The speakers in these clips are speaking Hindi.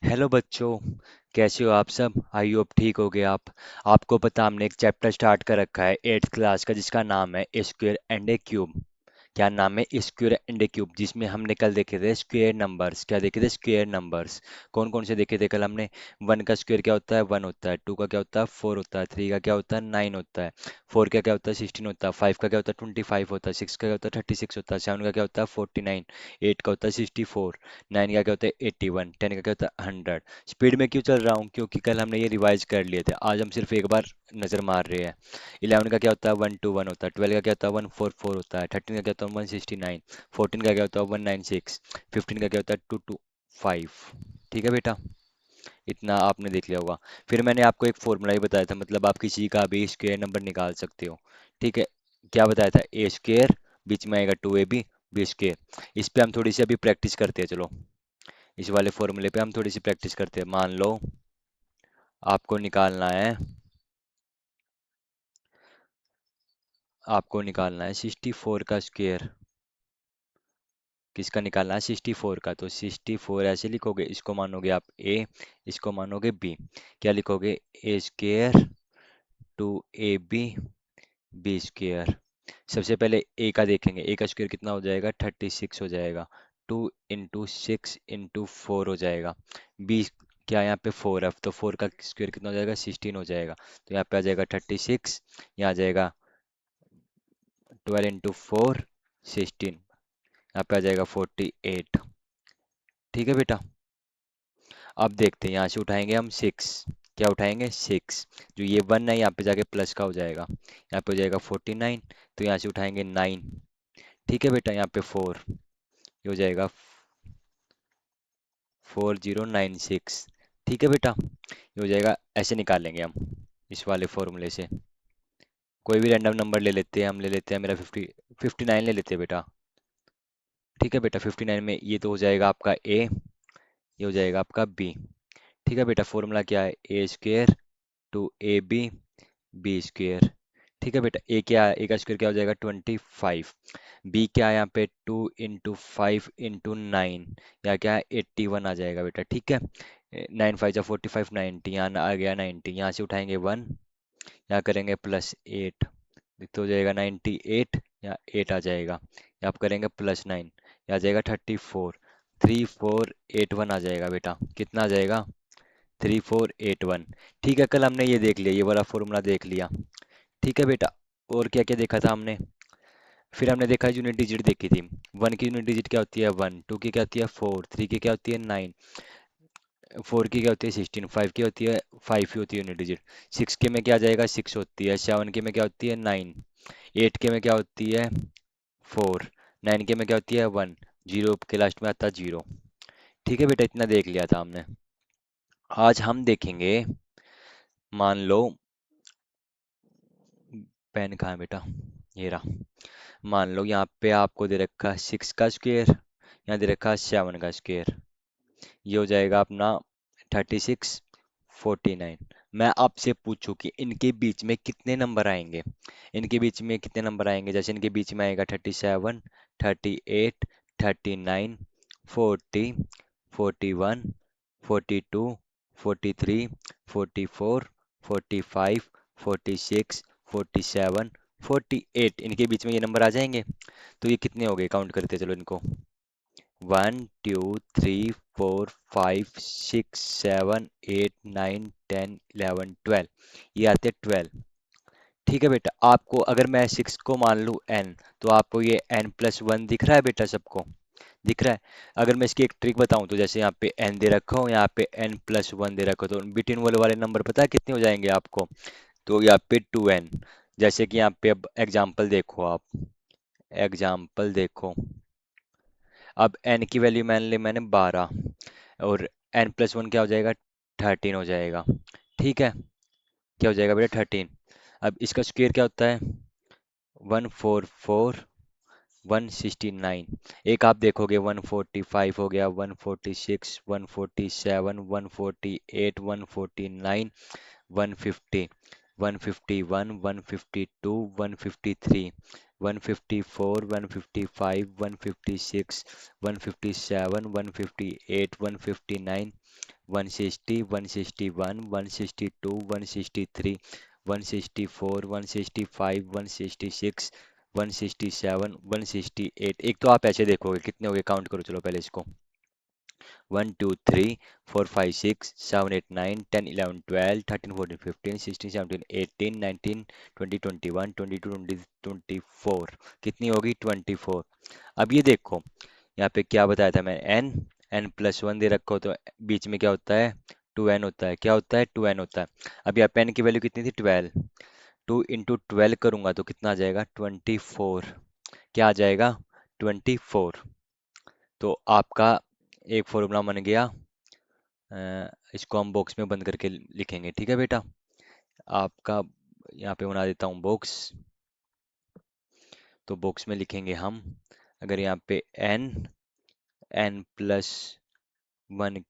हेलो बच्चों। कैसे हो आप सब? आई होप ठीक हो गए आप। आपको पता हमने एक चैप्टर स्टार्ट कर रखा है एट्थ क्लास का जिसका नाम है a square and A cube. क्या नाम है? स्क्वेयर एंड ए क्यूब, जिसमें हमने कल देखे थे स्क्वेयर नंबर्स। क्या देखे थे? Square numbers. कौन कौन से देखे थे कल हमने? वन का स्क्वेयर क्या होता है? वन होता है। टू का क्या होता है? फोर होता है। थ्री का क्या होता है? नाइन होता है। फोर का क्या होता है? 16 होता है। फाइव का क्या होता है? 25 होता है। सिक्स का क्या होता है? 36 होता है। सेवन का क्या होता है? 49। एट का होता है 64। नाइन का क्या होता है? 81। टेन का क्या होता है? 100। स्पीड में क्यों चल रहा हूँ? क्योंकि कल हमने ये रिवाइज कर लिए थे, आज हम सिर्फ एक बार नजर मार रहे हैं। 11 का क्या होता है? 121 होता है। 12 का क्या होता है? 144 होता है। 13 का क्या होता है? 169। 14 का क्या होता है? 196। 15 का क्या होता है? 225। ठीक है बेटा, इतना आपने देख लिया होगा। फिर मैंने आपको एक फॉर्मूला ही बताया था, मतलब आप किसी का भी स्क्वायर नंबर निकाल सकते हो। ठीक है, क्या बताया था? ए स्क्वायर, बीच में आएगा 2ab, बी स्क्वायर। इस पे हम थोड़ी सी अभी प्रैक्टिस करते हैं, चलो। इस वाले फॉर्मूले पे हम थोड़ी सी प्रैक्टिस करते हैं। मान लो आपको निकालना है, आपको निकालना है 64 का स्क्वायर। किसका निकालना है? 64 का। तो 64 ऐसे लिखोगे, इसको मानोगे आप ए, इसको मानोगे बी। क्या लिखोगे? A square two a b, b square. सबसे पहले ए का देखेंगे, ए का स्क्वायर कितना हो जाएगा? 36 हो जाएगा। 2 इंटू 6 इंटू 4 हो जाएगा। बी क्या है यहाँ पे? 4 है, तो 4 का स्क्वायर कितना हो जाएगा? 16 हो जाएगा। तो यहाँ पे आ जाएगा 36, यहाँ आ जाएगा 12 इंटू 4, 16, यहाँ पे आ जाएगा 48। ठीक है बेटा, अब देखते हैं, यहाँ से उठाएंगे हम 6। क्या उठाएंगे? 6। जो ये 1 है यहाँ पे जाके प्लस का हो जाएगा, यहाँ पे हो जाएगा 49। तो यहाँ से उठाएंगे 9। ठीक है बेटा, यहाँ पे 4, ये हो जाएगा 4096। ठीक है बेटा, ये हो जाएगा। ऐसे निकालेंगे हम इस वाले फॉर्मूले से। कोई भी रैंडम नंबर ले लेते हैं, हम ले लेते हैं मेरा 59 ले लेते हैं बेटा। ठीक है बेटा, 59 में ये तो हो जाएगा आपका ए, ये हो जाएगा आपका बी। ठीक है बेटा, फॉर्मूला क्या है? A square two a b, b square. ठीक है बेटा, ए क्या है? ए का स्क्वायर क्या हो जाएगा? 25। बी क्या है यहाँ पे? 2 इंटू 5 इंटू 9, या क्या है? 81 आ जाएगा बेटा। ठीक है, 9 5 जा 45, 90, यहाँ आ गया 90। यहाँ से उठाएंगे 1, यहाँ करेंगे +8, तो हो जाएगा 98, या 8 आ जाएगा। यहाँ आप करेंगे +9, यहाँ आ जाएगा 34। 3481 आ जाएगा बेटा। कितना आ जाएगा? 3481। ठीक है, कल हमने ये देख लिया, ये वाला फॉर्मूला देख लिया। ठीक है बेटा, और क्या क्या देखा था हमने? फिर हमने देखा यूनिट डिजिट देखी थी। वन की यूनिट डिजिट क्या होती है? 1। टू की क्या होती है? 4। थ्री की क्या होती है? 9। फोर की क्या होती है? 16। फाइव की होती है? 5 ही होती है यूनिट डिजिट। सिक्स के में क्या आ जाएगा? 6 होती है। सेवन के में क्या होती है? 9। एट के में क्या होती है? 4। नाइन के में क्या होती है? 1। जीरो के लास्ट में आता है 0। ठीक है बेटा, इतना देख लिया था हमने। आज हम देखेंगे, मान लो, पेन कहाँ है बेटा? ये रहा। मान लो यहाँ पे आपको दे रखा है 6 का स्क्वायर, यहाँ दे रखा है 7 का स्क्वायर। ये हो जाएगा अपना 36, 49। मैं आपसे पूछूं कि इनके बीच में कितने नंबर आएंगे? इनके बीच में कितने नंबर आएंगे? जैसे इनके बीच में आएगा 37, 38, 39, 40, 41, 42, 43, 44, 45, 46, 47, 48। इनके बीच में ये नंबर आ जाएंगे। तो ये कितने हो गए? काउंट करते चलो इनको। 1 2 3 4 5 6 7 8 9 10 11 12, ये आते 12। ठीक है बेटा, आपको अगर मैं 6 को मान लूँ n, तो आपको ये n+1 दिख रहा है बेटा? सबको दिख रहा है? अगर मैं इसकी एक ट्रिक बताऊं, तो जैसे यहाँ पे n दे रखा हो, यहाँ पे n+1 दे रखा हो, तो बिटवीन वाले वाले नंबर पता है कितने हो जाएंगे आपको? तो यहाँ पे 2n। जैसे कि यहाँ पे अब एग्जाम्पल देखो आप, एग्जाम्पल देखो। अब n की वैल्यू मान ली मैंने 12, और n+1 क्या हो जाएगा? 13 हो जाएगा। ठीक है, क्या हो जाएगा बेटा? 13। अब इसका स्क्वायर क्या होता है? 144, 169। एक आप देखोगे 145 हो गया, 146, 147, 148, 149, 150, 151, 152, 153, 154, 155, 156, 157, 158, 159, 160, 161, 162, 163, 164, 165, 166, 167, 168। एक तो आप ऐसे देखोगे कितने हो गए, काउंट करो चलो पहले इसको। 1 2 3 4 5 6 7 8 9 10 11 12 13 14 15 16 17 18 19 20 21 22 23 24। कितनी होगी? 24। अब ये देखो, यहाँ पे क्या बताया था मैं, n+1 दे रखा हो तो बीच में क्या होता है? 2n होता है। क्या होता है? 2n होता है। अब यहाँ पे n की वैल्यू कितनी थी? 12। 2 × 12 करूंगा तो कितना आ जाएगा? 24। क्या आ जाएगा? 24। तो आपका एक फॉर्मूला बन गया। इसको हम बॉक्स में बंद करके लिखेंगे, ठीक है बेटा? आपका यहाँ पे बना देता हूँ बॉक्स। तो बॉक्स में लिखेंगे हम, अगर यहाँ पे n+1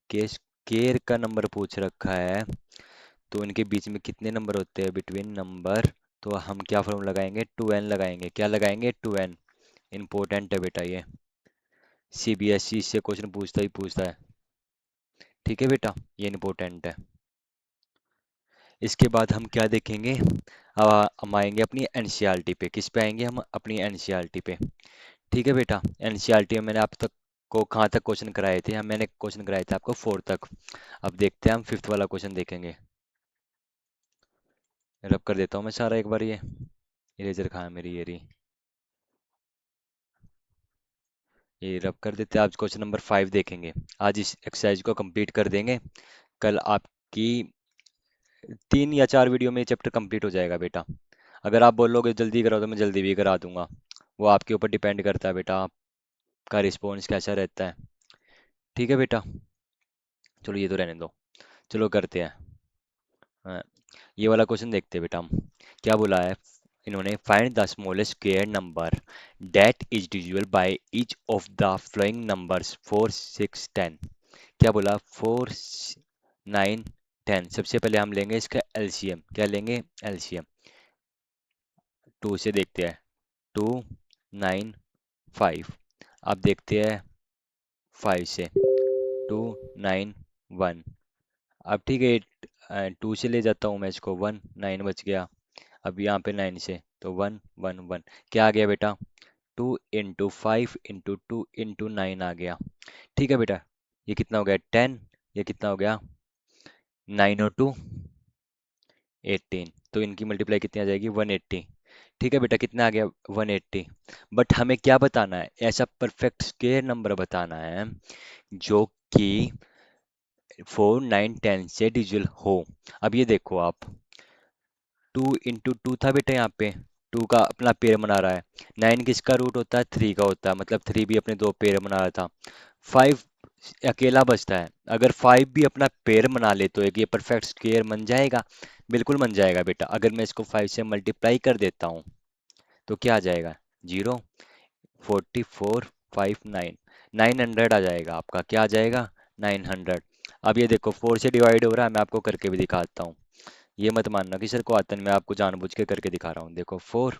के स्केयर का नंबर पूछ रखा है तो इनके बीच में कितने नंबर होते हैं? Between number. तो हम क्या फॉर्मूला लगाएंगे? 2n लगाएंगे। क्या लगाएंगे? 2n। इम्पोर्टेंट है बेटा ये, सीबीएसई से क्वेश्चन पूछता ही पूछता है, ठीक है बेटा? ये इम्पोर्टेंट है। इसके बाद हम क्या देखेंगे? हम आएंगे अपनी एनसीईआरटी पे। किस पे आएंगे हम? अपनी एनसीईआरटी पे। ठीक है बेटा? एनसीईआरटी में मैंने आप तक को कहाँ तक क्वेश्चन कराए थे? मैंने क्वेश्चन कराए थे आपको 4 तक। अब देखते हैं हम 5th वाला क्वेश्चन देखेंगे। रब कर देता हूँ मैं सारा एक बार। ये इरेजर कहाँ है मेरी? ये रब कर देते हैं। आज क्वेश्चन नंबर 5 देखेंगे। आज इस एक्सरसाइज को कंप्लीट कर देंगे। कल आपकी 3 या 4 वीडियो में ये चैप्टर कंप्लीट हो जाएगा बेटा। अगर आप बोलोगे जल्दी कराओ तो मैं जल्दी भी करा दूंगा। वो आपके ऊपर डिपेंड करता है बेटा, आपका रिस्पॉन्स कैसा रहता है। ठीक है बेटा? चलो ये तो रहने दो, चलो करते हैं। हाँ, ये वाला क्वेश्चन देखते हैं बेटा हम। क्या बोला है इन्होंने? Find the smallest square number that is divisible by each of the flowing numbers 4 6 10। क्या बोला? 4 9 10। सबसे पहले हम लेंगे इसका एलसीएम। क्या लेंगे? एलसीएम। 2 से देखते हैं। 2 9 5। अब देखते हैं 5 से। 2 9 1। अब ठीक है, 2 से ले जाता हूँ मैं इसको। 1 9 बच गया। अब यहाँ पे 9 से तो 1 1 1। क्या आ गया बेटा? 2 × 5 × 2 × 9 आ गया। ठीक है बेटा? ये कितना हो गया? 10। ये कितना हो गया? 9 और 2 18। तो इनकी मल्टीप्लाई कितनी आ जाएगी? 180। ठीक है बेटा? कितना आ गया? 180। बट हमें क्या बताना है? ऐसा परफेक्ट स्क्वायर नंबर बताना है जो कि 4 9 10 से डिविजिबल हो। अब ये देखो आप, 2 × 2 था बेटा। यहाँ पे 2 का अपना पेयर बना रहा है। 9 किसका रूट होता है? 3 का होता है, मतलब 3 भी अपने दो पेयर बना रहा था। 5 अकेला बचता है। अगर 5 भी अपना पेयर बना ले तो एक ये परफेक्ट स्क्वायर बन जाएगा। बिल्कुल बन जाएगा बेटा। अगर मैं इसको 5 से मल्टीप्लाई कर देता हूँ तो क्या आ जाएगा? 0 44 5 9 900 आ जाएगा आपका। क्या आ जाएगा? 900। अब ये देखो 4 से डिवाइड हो रहा है। मैं आपको करके भी दिखाता हूँ। ये मत मानना कि सर को आता नहीं, मैं आपको जानबूझ के करके दिखा रहा हूँ। देखो 4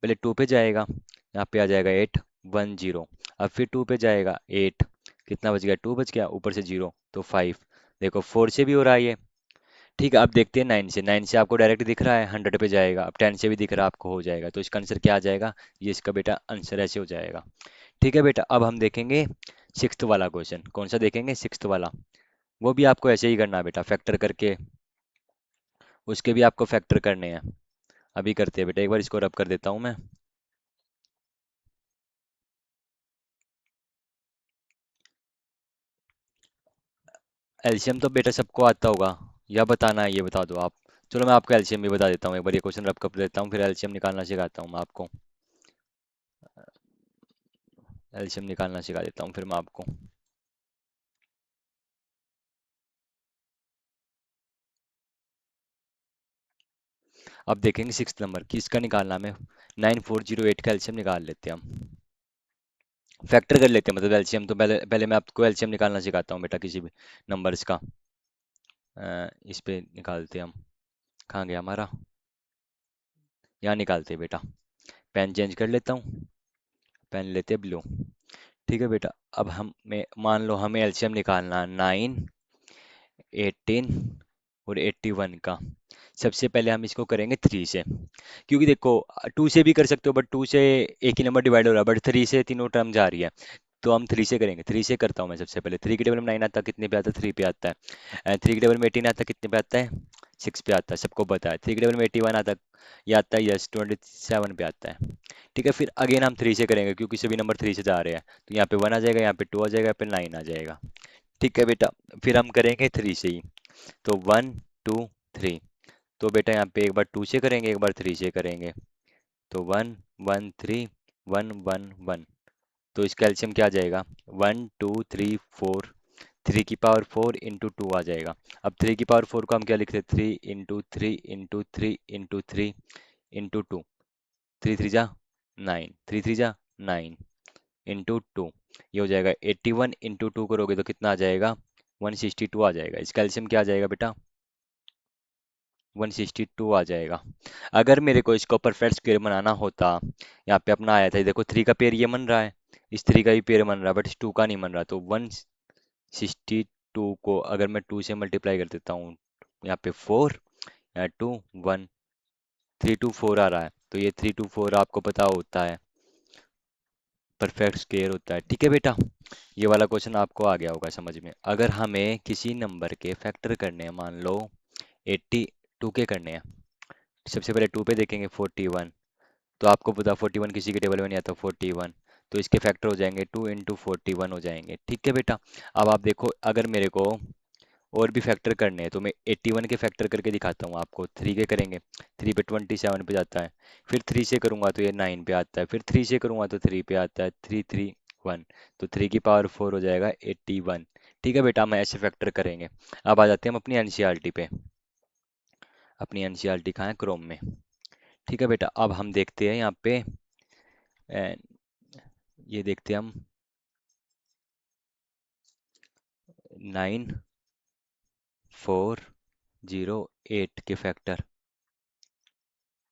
पहले 2 पे जाएगा, यहाँ पे आ जाएगा 8 1 0। अब फिर 2 पे जाएगा 8, कितना बच गया? 2 बच गया, ऊपर से 0 तो 5। देखो 4 से भी हो रहा है ये। ठीक है? अब देखते हैं 9 से। 9 से आपको डायरेक्ट दिख रहा है, 100 पे जाएगा। अब 10 से भी दिख रहा है आपको, हो जाएगा। तो इसका आंसर क्या आ जाएगा? ये इसका बेटा आंसर ऐसे हो जाएगा। ठीक है बेटा? अब हम देखेंगे 6th वाला क्वेश्चन। कौन सा देखेंगे? 6th वाला। वो भी आपको ऐसे ही करना है बेटा, फैक्टर करके। उसके भी आपको फैक्टर करने हैं। अभी करते हैं बेटा, एक बार इसको रब कर देता हूँ मैं। एलसीएम तो बेटा सबको आता होगा, या बताना है ये बता दो आप। चलो मैं आपको एलसीएम भी बता देता हूँ। एक बार ये क्वेश्चन रब कर देता हूँ, फिर एलसीएम निकालना सिखाता हूँ मैं आपको। एलसीएम निकालना सिखा देता हूँ फिर मैं आपको। अब देखेंगे 6th नंबर किसका निकालना हमें। 9408 का एलसीएम निकाल लेते हैं हम। फैक्टर कर लेते हैं, मतलब एलसीएम तो पहले पहले मैं आपको एलसीएम निकालना सिखाता हूँ बेटा किसी भी नंबर्स का। इस पे निकालते हैं हम। कहाँ गया हमारा? यहाँ निकालते हैं बेटा। पेन चेंज कर लेता हूँ। पेन लेते हैं ब्लू। ठीक है बेटा? अब हम में मान लो हमें एलसीएम निकालना है 9 18 और 81 का। सबसे पहले हम इसको करेंगे 3 से, क्योंकि देखो 2 से भी कर सकते हो, बट 2 से एक ही नंबर डिवाइड हो रहा है, बट 3 से तीनों टर्म जा रही है। तो हम 3 से करेंगे। 3 से करता हूँ मैं सबसे पहले। 3 के टेबल में 9 आता है, कितने पे आता है? 3 पे आता है। 3 के टेबल में 18 आता है, कितने पे आता है? 6 पे आता है, सबको पता है। 3 के टेबल में 81 आता है, ये आता है, यस 27 पे आता है। ठीक है, फिर अगेन हम 3 से करेंगे, क्योंकि सभी नंबर 3 से जा रहे हैं। तो यहाँ पे 1 आ जाएगा, यहाँ पे 2 आ जाएगा, यहाँ पे 9 आ जाएगा। ठीक है बेटा, फिर हम करेंगे 3 से ही। तो 1 2 3। तो बेटा यहाँ पे एक बार 2 से करेंगे, एक बार 3 से करेंगे। तो 1 1 3 1 1 1। तो इसका एलसीएम क्या आ जाएगा? 1 2 3 4। 3 की पावर 4 इंटू 2 आ जाएगा। अब 3 की पावर 4 को हम क्या लिखते हैं? 3 इंटू 3 इंटू 3 इंटू 3 इंटू 2। 3 3 जा 9, 3 3 जा 9 इंटू 2। ये हो जाएगा 81 इंटू 2 करोगे तो कितना आ जाएगा? 162 आ जाएगा। इसका एलसीएम क्या आ जाएगा बेटा? 162 आ जाएगा। अगर मेरे को इसको परफेक्ट स्क्वायर बनाना होता, यहाँ पे अपना आया था, ये देखो 3 का पेयर ये बन रहा है, इस 3 का भी पेयर बन रहा है, बट इस 2 का नहीं बन रहा। तो 162 को अगर मैं 2 से मल्टीप्लाई कर देता हूँ, यहाँ पे 4 या 2 1, 3 2 4 आ रहा है। तो ये 3 2 4 आपको पता होता है परफेक्ट स्क्वायर होता है। ठीक है बेटा, ये वाला क्वेश्चन आपको आ गया होगा समझ में। अगर हमें किसी नंबर के फैक्टर करने हैं, मान लो 82 के करने हैं, सबसे पहले 2 पे देखेंगे 41। तो आपको पता 41 किसी के टेबल में नहीं आता, 41। तो इसके फैक्टर हो जाएंगे 2 इंटू 41 हो जाएंगे। ठीक है बेटा, अब आप देखो, अगर मेरे को और भी फैक्टर करने हैं तो मैं 81 के फैक्टर करके दिखाता हूँ आपको। 3 के करेंगे, 3 पे 27 पे जाता है। फिर 3 से करूंगा तो ये 9 पे आता है। फिर 3 से करूंगा तो 3 पे आता है, 3 3 1। तो 3 की पावर 4 हो जाएगा 81। ठीक है बेटा, हम ऐसे फैक्टर करेंगे। अब आ जाते हैं हम अपनी एनसीईआरटी पे। अपनी एनसीईआरटी कहाँ है? क्रोम में। ठीक है बेटा, अब हम देखते हैं यहाँ पे, अ, ये देखते हैं हम 9408 के फैक्टर।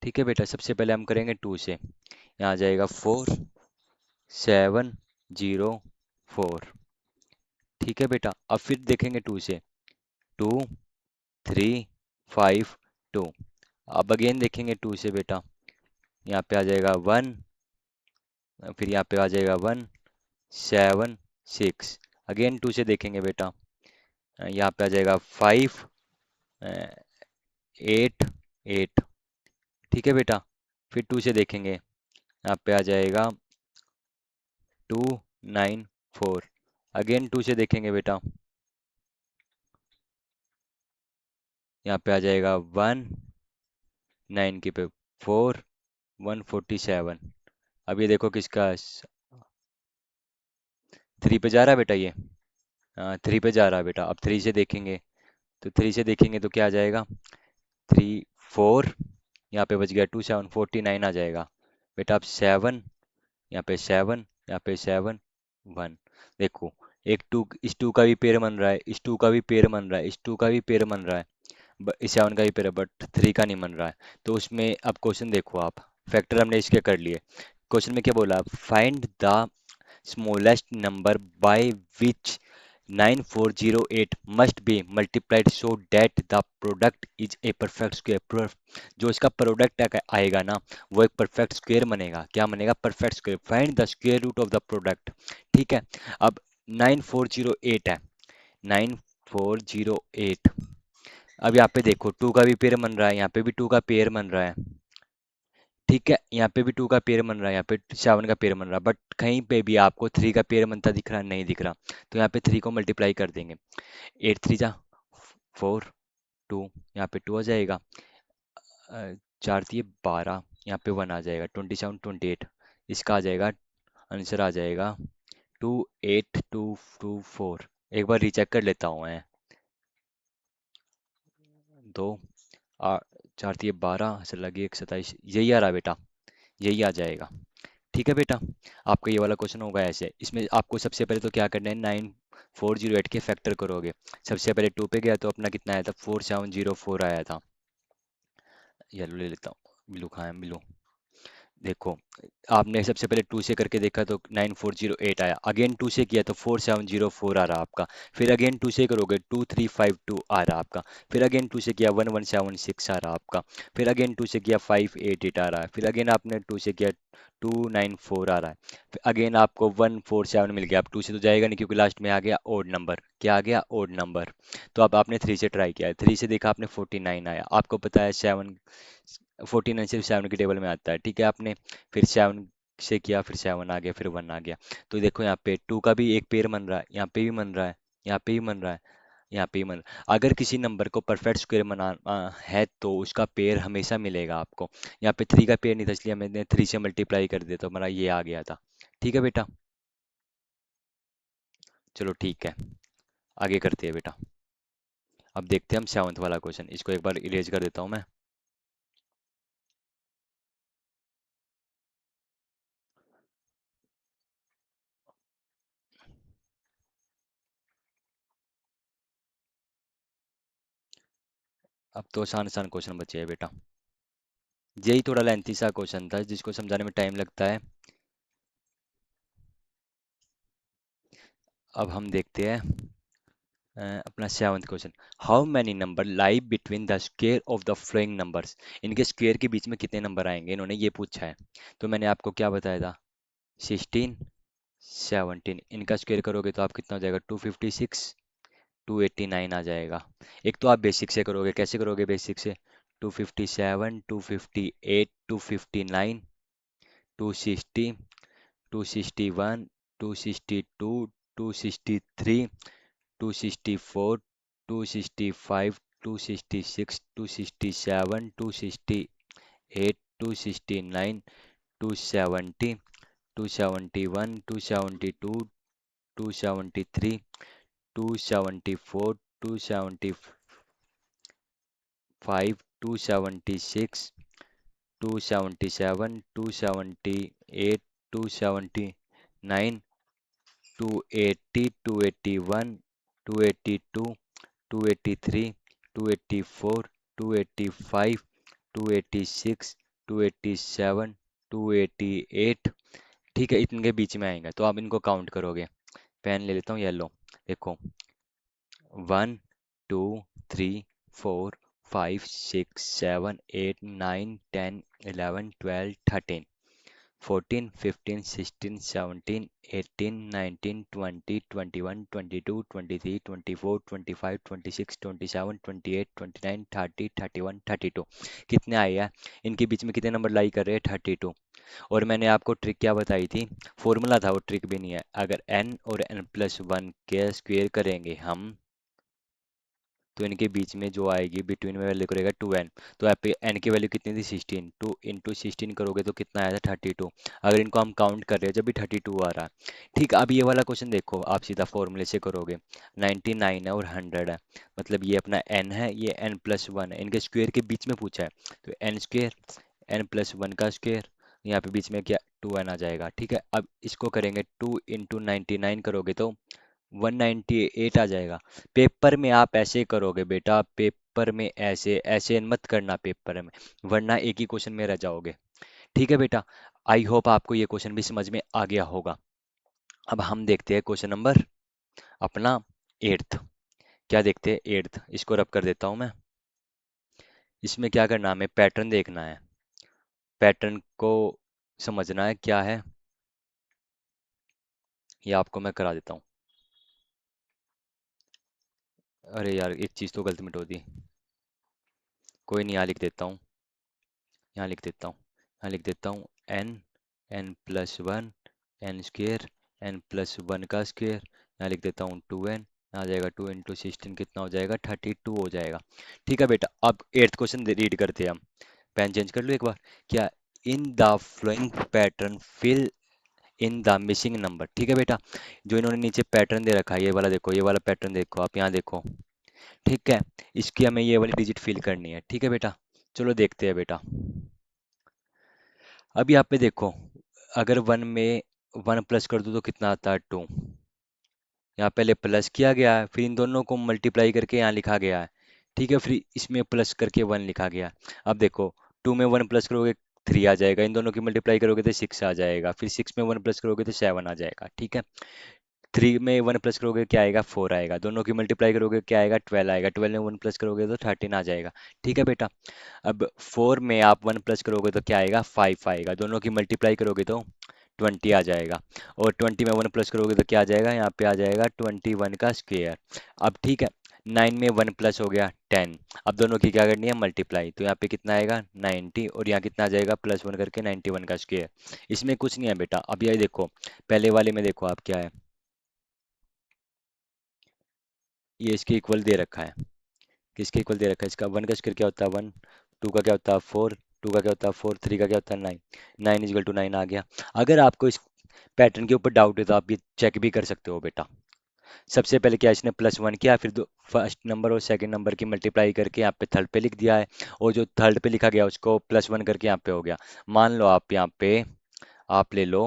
ठीक है बेटा, सबसे पहले हम करेंगे 2 से। यहाँ आ जाएगा 4704। ठीक है बेटा, अब फिर देखेंगे 2 से। 2 3 5 2। अब अगेन देखेंगे 2 से बेटा। यहाँ पे आ जाएगा 1, फिर यहाँ पे आ जाएगा 1 7 6। अगेन 2 से देखेंगे बेटा। यहाँ पे आ जाएगा 5 8 8। ठीक है बेटा, फिर 2 से देखेंगे। यहाँ पे आ जाएगा 2 9 4। अगेन 2 से देखेंगे बेटा। यहाँ पे आ जाएगा 1 9 के पे 4 147। अब ये देखो किसका 3 पे जा रहा है बेटा ये। 3 पे जा रहा है बेटा। अब 3 से देखेंगे, तो 3 से देखेंगे तो क्या आ जाएगा? 3 4। यहाँ पे बच गया 2 7 49 आ जाएगा बेटा। अब 7, यहाँ पे 7, यहाँ पे 7 1। देखो, एक 2, इस 2 का भी पेयर बन रहा है, इस 2 का भी पेयर बन रहा है, इस 2 का भी पेयर बन रहा है, इस 7 का भी पेयर है, बट 3 का नहीं बन रहा है। तो उसमें अब क्वेश्चन देखो आप, फैक्टर हमने इसके कर लिए। क्वेश्चन में क्या बोला? Find the smallest number by which 9408 must be multiplied so that the product is a perfect square। जो इसका प्रोडक्ट आएगा ना, वो एक परफेक्ट स्क्वायर बनेगा। क्या बनेगा? Perfect square. Find the square root of the product. ठीक है, अब 9408 है, 9408। अब यहाँ पे देखो 2 का भी पेयर बन रहा है, यहाँ पे भी 2 का पेयर बन रहा है। ठीक है, यहाँ पे भी 2 का पेयर बन रहा है, यहाँ पे 7 का पेयर बन रहा है, बट कहीं पे भी आपको 3 का पेयर बनता दिख रहा? नहीं दिख रहा। तो यहाँ पे 3 को मल्टीप्लाई कर देंगे। 8 3 जा 4 2, यहाँ पे 2 आ जाएगा। 4 दिए 12, यहाँ पे 1 आ जाएगा। 27 28, इसका आ जाएगा, आंसर आ जाएगा 28224। एक बार रीचेक कर लेता हूँ मैं। 2 4 दिए 12, असर लगी 1 27, यही आ रहा बेटा, यही आ जाएगा। ठीक है बेटा, आपका ये वाला क्वेश्चन होगा ऐसे। इसमें आपको सबसे पहले तो क्या करना है, 9408 के फैक्टर करोगे। सबसे पहले 2 पे गया तो अपना कितना आया था? 4704 आया था। येलो ले लेता हूँ, ब्लू कहाँ है? ब्लू। देखो, आपने सबसे पहले 2 से करके देखा तो 9408 आया, अगेन 2 से किया तो 4704 आ रहा आपका, फिर अगेन 2 से करोगे 2352 आ रहा आपका, फिर अगेन 2 से किया 1176 आ रहा आपका, फिर अगेन 2 से किया 588 आ रहा है, फिर अगेन आपने 2 से किया 294 आ रहा है, फिर अगेन आपको 147 मिल गया। अब 2 से तो जाएगा नहीं क्योंकि लास्ट में आ गया ओड नंबर। क्या आ गया? Odd number. तो अब आपने 3 से ट्राई किया है, 3 से देखा आपने 49 आया, आपको पता है 7, 49 सिर्फ 7 की टेबल में आता है, ठीक है। आपने फिर 7 से किया, फिर 7 आ गया, फिर 1 आ गया। तो देखो यहाँ पे 2 का भी एक पेयर बन रहा है, यहाँ पे भी बन रहा है, यहाँ पे भी बन रहा है, यहाँ पे भी बन रहा है। अगर किसी नंबर को परफेक्ट स्क्वायर है तो उसका पेयर हमेशा मिलेगा आपको। यहाँ पे 3 का पेयर नहीं था इसलिए मैंने 3 से मल्टीप्लाई कर दिया तो हमारा ये आ गया था। ठीक है बेटा। चलो ठीक है, आगे करते हैं बेटा। अब देखते हैं हम 7th वाला क्वेश्चन, इसको एक बार इरेज कर देता हूँ मैं। अब तो आसान आसान क्वेश्चन बचे हैं बेटा। यही थोड़ा लेंथी सा क्वेश्चन था जिसको समझाने में टाइम लगता है। अब हम देखते हैं अपना 7th question. How many number lie between the square of the flowing numbers. इनके स्क्वेयर के बीच में कितने नंबर आएंगे, इन्होंने ये पूछा है। तो मैंने आपको क्या बताया था? 16, 17। इनका स्क्वेयर करोगे तो आप कितना हो जाएगा? 256, 289 आ जाएगा। एक तो आप बेसिक से करोगे, कैसे करोगे बेसिक से? 257, 258, 259, 260, 261, 262, 263, 264, 265, 266, 267, 268, 269, 270, 271, 272, 273, 274, 275, 276, 277, 278, 279, 280, 281, 282, 283, 284, 285, 286, 287, 288। ठीक है, इतने बीच में आएंगे तो आप इनको काउंट करोगे। पेन ले लेता हूँ येलो। देखो, 1, 2, 3, 4, 5, 6, 7, 8, 9, 10, 11, 12, 13, 14, 15, 16, 17, 18, 19, 20, 21, 22, 23, 24, 25, 26, 27, 28, 29, 30, 31, 32। कितने आए हैं? इनके बीच में कितने नंबर लाई कर रहे हैं? 32। और मैंने आपको ट्रिक क्या बताई थी? फॉर्मूला था, वो ट्रिक भी नहीं है। अगर n और n+1 के स्क्वेयर करेंगे हम तो इनके बीच में जो आएगी बिटवीन में वैल्यू करेगा 2n। तो यहाँ पे n की वैल्यू कितनी थी? 16। 2 × 16 करोगे तो कितना आया था? 32। अगर इनको हम काउंट कर रहे हैं जब भी 32 आ रहा है। ठीक, अब ये वाला क्वेश्चन देखो, आप सीधा फॉर्मूले से करोगे। 99 है और 100 है, मतलब ये अपना n है, ये n+1 है, इनके स्क्वेयर के बीच में पूछा है। तो n स्क्वेयर, n+1 का स्क्वेयर, यहाँ पे बीच में क्या? 2n आ जाएगा। ठीक है, अब इसको करेंगे 2 × 99 करोगे तो 198 आ जाएगा। पेपर में आप ऐसे करोगे बेटा, पेपर में ऐसे ऐसे मत करना पेपर में, वरना एक ही क्वेश्चन में रह जाओगे। ठीक है बेटा। आई होप आपको ये क्वेश्चन भी समझ में आ गया होगा। अब हम देखते हैं क्वेश्चन नंबर अपना 8th। क्या देखते हैं? 8th, इसको रब कर देता हूं मैं। इसमें क्या करना है? हमें पैटर्न देखना है, पैटर्न को समझना है क्या है, ये आपको मैं करा देता हूँ। अरे यार, एक चीज़ तो गलत मिटो दी। कोई नहीं, यहाँ लिख देता हूँ, यहाँ लिख देता हूँ, यहाँ लिख देता हूँ n, n+1, n square, n+1 का स्क्वेयर। यहाँ लिख देता हूँ 2n, आ जाएगा 2 × 16 कितना हो जाएगा? 32 हो जाएगा। ठीक है बेटा, अब 8th क्वेश्चन रीड करते हैं हम। पेन चेंज कर लो एक बार। क्या? In the following pattern fill in the missing number. ठीक है बेटा, जो इन्होंने नीचे पैटर्न दे रखा है, ये वाला देखो, ये वाला पैटर्न देखो, आप यहाँ देखो। ठीक है, इसकी हमें ये वाली डिजिट फिल करनी है। ठीक है बेटा, चलो देखते हैं बेटा। अब यहाँ पे देखो, अगर 1 में 1 प्लस कर दो तो कितना आता है? 2। यहाँ पहले प्लस किया गया है, फिर इन दोनों को मल्टीप्लाई करके यहाँ लिखा गया है। ठीक है, फिर इसमें प्लस करके 1 लिखा गया है। अब देखो, 2 में 1 प्लस करोगे 3 आ जाएगा, इन दोनों की मल्टीप्लाई करोगे तो 6 आ जाएगा, फिर 6 में 1 प्लस करोगे तो 7 आ जाएगा, ठीक है। 3 में 1 प्लस करोगे क्या आएगा, 4 आएगा, दोनों की मल्टीप्लाई करोगे क्या आएगा, 12 आएगा, 12 में 1 प्लस करोगे तो 13 आ जाएगा, ठीक है बेटा। अब 4 में आप 1 प्लस करोगे तो क्या आएगा, 5 आएगा, दोनों की मल्टीप्लाई करोगे तो 20 आ जाएगा, और 20 में 1 प्लस करोगे तो क्या आ जाएगा, यहाँ पे आ जाएगा 21 का स्क्वायर। अब ठीक है, 9 में 1 प्लस हो गया 10। अब दोनों की क्या करनी है, मल्टीप्लाई, तो यहाँ पे कितना आएगा 90, और यहाँ कितना आ जाएगा प्लस 1 करके 91 का स्क्वायर। इसमें कुछ नहीं है बेटा। अब ये देखो, पहले वाले में देखो आप क्या है, ये इसके इक्वल दे रखा है, किसके इक्वल दे रखा है, इसका 1 का स्क्वायर क्या होता है 1, 2 का क्या होता है 4, 2 का क्या होता है 4, 3 का क्या होता है 9, 9 इजल टू 9 आ गया। अगर आपको इस पैटर्न के ऊपर डाउट है तो आप ये चेक भी कर सकते हो बेटा। सबसे पहले क्या इसने +1 किया, फिर दो फर्स्ट नंबर और सेकंड नंबर की मल्टीप्लाई करके यहाँ पे थर्ड पे लिख दिया है, और जो थर्ड पे लिखा गया उसको +1 करके यहाँ पे हो गया। मान लो आप यहाँ पे आप ले लो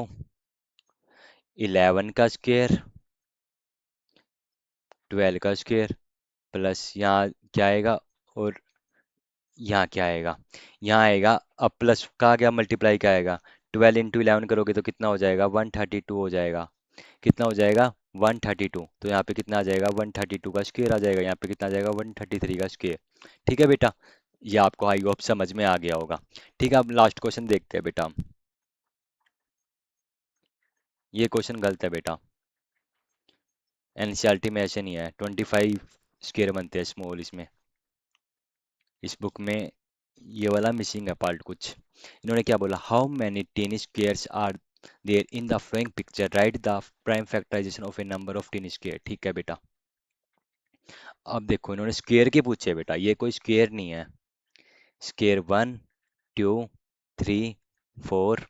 11 का स्क्वायर, 12 का स्क्वायर, प्लस यहाँ क्या आएगा, और यहाँ क्या आएगा, यहाँ आएगा। अब प्लस का क्या मल्टीप्लाई क्या आएगा, 12 × 11 करोगे तो कितना हो जाएगा, 132 हो जाएगा। कितना हो जाएगा, 132। तो यहाँ पे कितना आ जाएगा, 132 का स्क्वायर आ जाएगा, यहाँ पे कितना आ जाएगा 133 का स्क्वायर। ठीक है बेटा, ये आपको आई होप समझ में आ गया होगा। ठीक है, अब लास्ट क्वेश्चन देखते हैं बेटा। ये क्वेश्चन गलत है बेटा, एनसीईआरटी में ऐसे नहीं है, 25 स्क्वायर बनते हैं स्मॉल इसमें, इस बुक में ये वाला मिसिंग है पार्ट कुछ। इन्होंने क्या बोला, how many ten squares are there in the following picture, write the prime factorization of a number of ten square. ठीक है बेटा, अब देखो इन्होंने स्क्वेयर के पूछे बेटा, ये कोई स्क्वेयर नहीं है। स्क्वेयर 1, 2, 3, 4,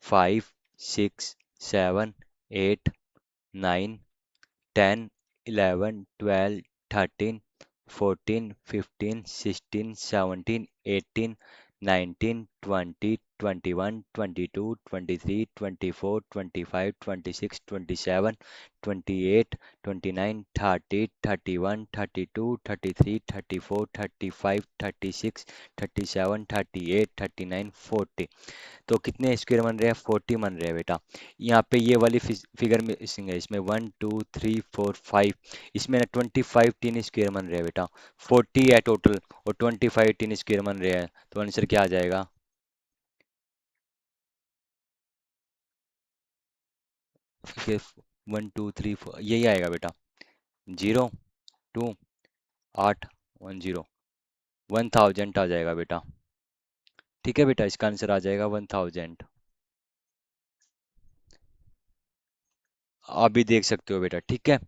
5, 6, 7, 8, 9, 10, 11, 12, 13, 14, 15, 16, 17, 18, 19, 20, 21, 22, 23, 24, 25, 26, 27, 28, 29, 30, 31, 32, 33, 34, 35, 36, 37, 38, 39, 40। तो कितने स्क्वायर बन रहे हैं, 40 बन रहे हैं बेटा। यहाँ पे ये वाली फिगर मिसिंग है, इसमें 1 2 3 4 5, इसमें ना 25 टीन स्क्वायर बन रहे हैं बेटा। 40 है टोटल, और 25 टीन स्क्वायर बन रहे हैं, तो आंसर क्या आ जाएगा, 1 2 3 4 यही आएगा बेटा, 0 2 8 1 0, 1000 आ जाएगा बेटा। ठीक है बेटा, इसका आंसर आ जाएगा 1000। आप भी देख सकते हो बेटा, ठीक है।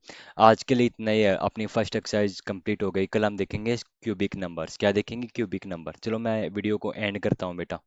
आज के लिए इतना ही है, अपनी फर्स्ट एक्सरसाइज कंप्लीट हो गई। कल हम देखेंगे क्यूबिक नंबर्स, क्या देखेंगे, क्यूबिक नंबर। चलो मैं वीडियो को एंड करता हूँ बेटा।